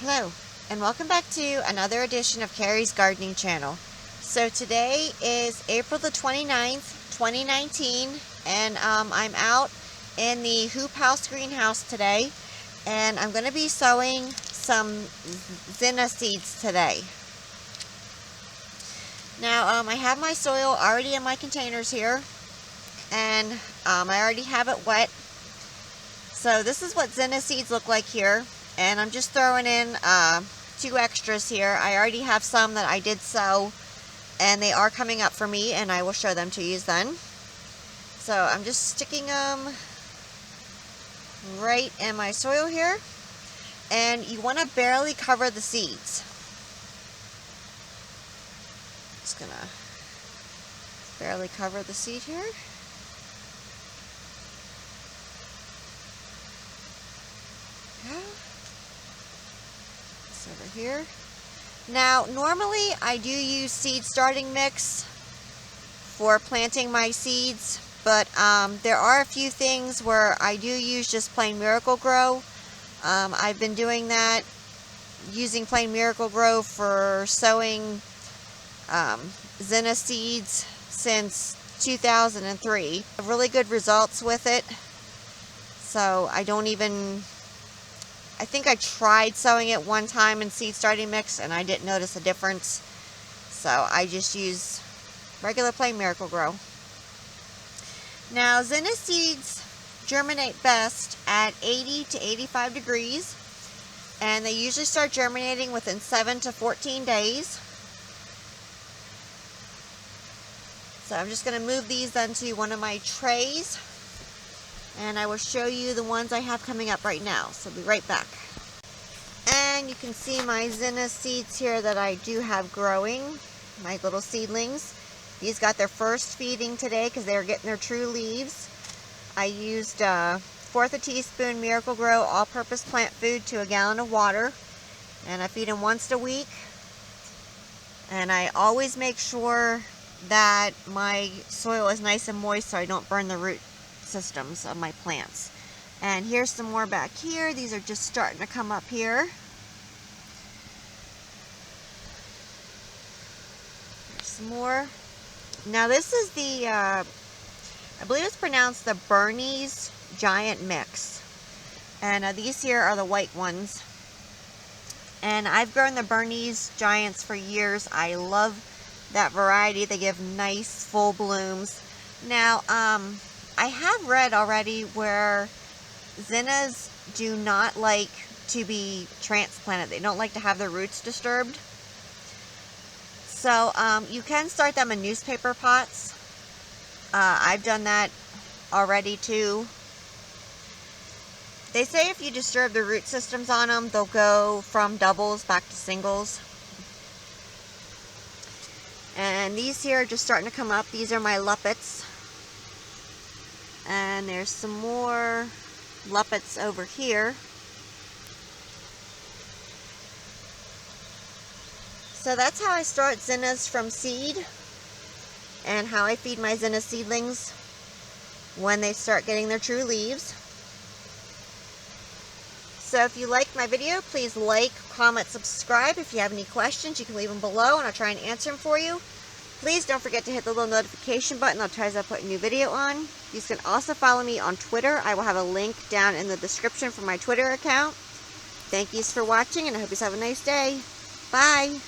Hello, and welcome back to another edition of Carrie's Gardening Channel. So today is April the 29th, 2019, and I'm out in the hoop house greenhouse today, and I'm going to be sowing some zinnia seeds today. Now, I have my soil already in my containers here, and I already have it wet. So this is what zinnia seeds look like here. And I'm just throwing in 2 extras here. I already have some that I did sow, and they are coming up for me, and I will show them to you then. So I'm just sticking them right in my soil here. And you want to barely cover the seeds. Just going to barely cover the seed here. Okay. Over here. Now, normally I do use seed starting mix for planting my seeds, but there are a few things where I do use just plain Miracle-Gro. I've been doing that, using plain Miracle-Gro for sowing zinnia seeds since 2003. I have really good results with it, so I think I tried sowing it one time in seed starting mix and I didn't notice a difference. So I just use regular plain Miracle-Gro. Now, zinnia seeds germinate best at 80 to 85 degrees. And they usually start germinating within 7 to 14 days. So I'm just going to move these onto one of my trays. And I will show you the ones I have coming up right now. So I'll be right back. And you can see my zinnia seeds here that I do have growing. My little seedlings. These got their first feeding today because they were getting their true leaves. I used 1/4 a teaspoon Miracle-Gro all-purpose plant food to a gallon of water. And I feed them once a week. And I always make sure that my soil is nice and moist so I don't burn the root systems of my plants. And here's some more back here. These are just starting to come up here. There's some more. Now this is the I believe it's pronounced the Benary giant mix, and these here are the white ones. And I've grown the Benary giants for years. I love that variety. They give nice full blooms. Now I have read already where zinnias do not like to be transplanted. They don't like to have their roots disturbed. So you can start them in newspaper pots. I've done that already too. They say if you disturb the root systems on them, they'll go from doubles back to singles. And these here are just starting to come up. These are my lilliputs. And there's some more lilliputs over here. So that's how I start zinnias from seed, and how I feed my zinnia seedlings when they start getting their true leaves. So if you liked my video, please like, comment, subscribe. If you have any questions, you can leave them below and I'll try and answer them for you. Please don't forget to hit the little notification button. I'll try as I put a new video on. You can also follow me on Twitter. I will have a link down in the description for my Twitter account. Thank you for watching, and I hope you have a nice day. Bye.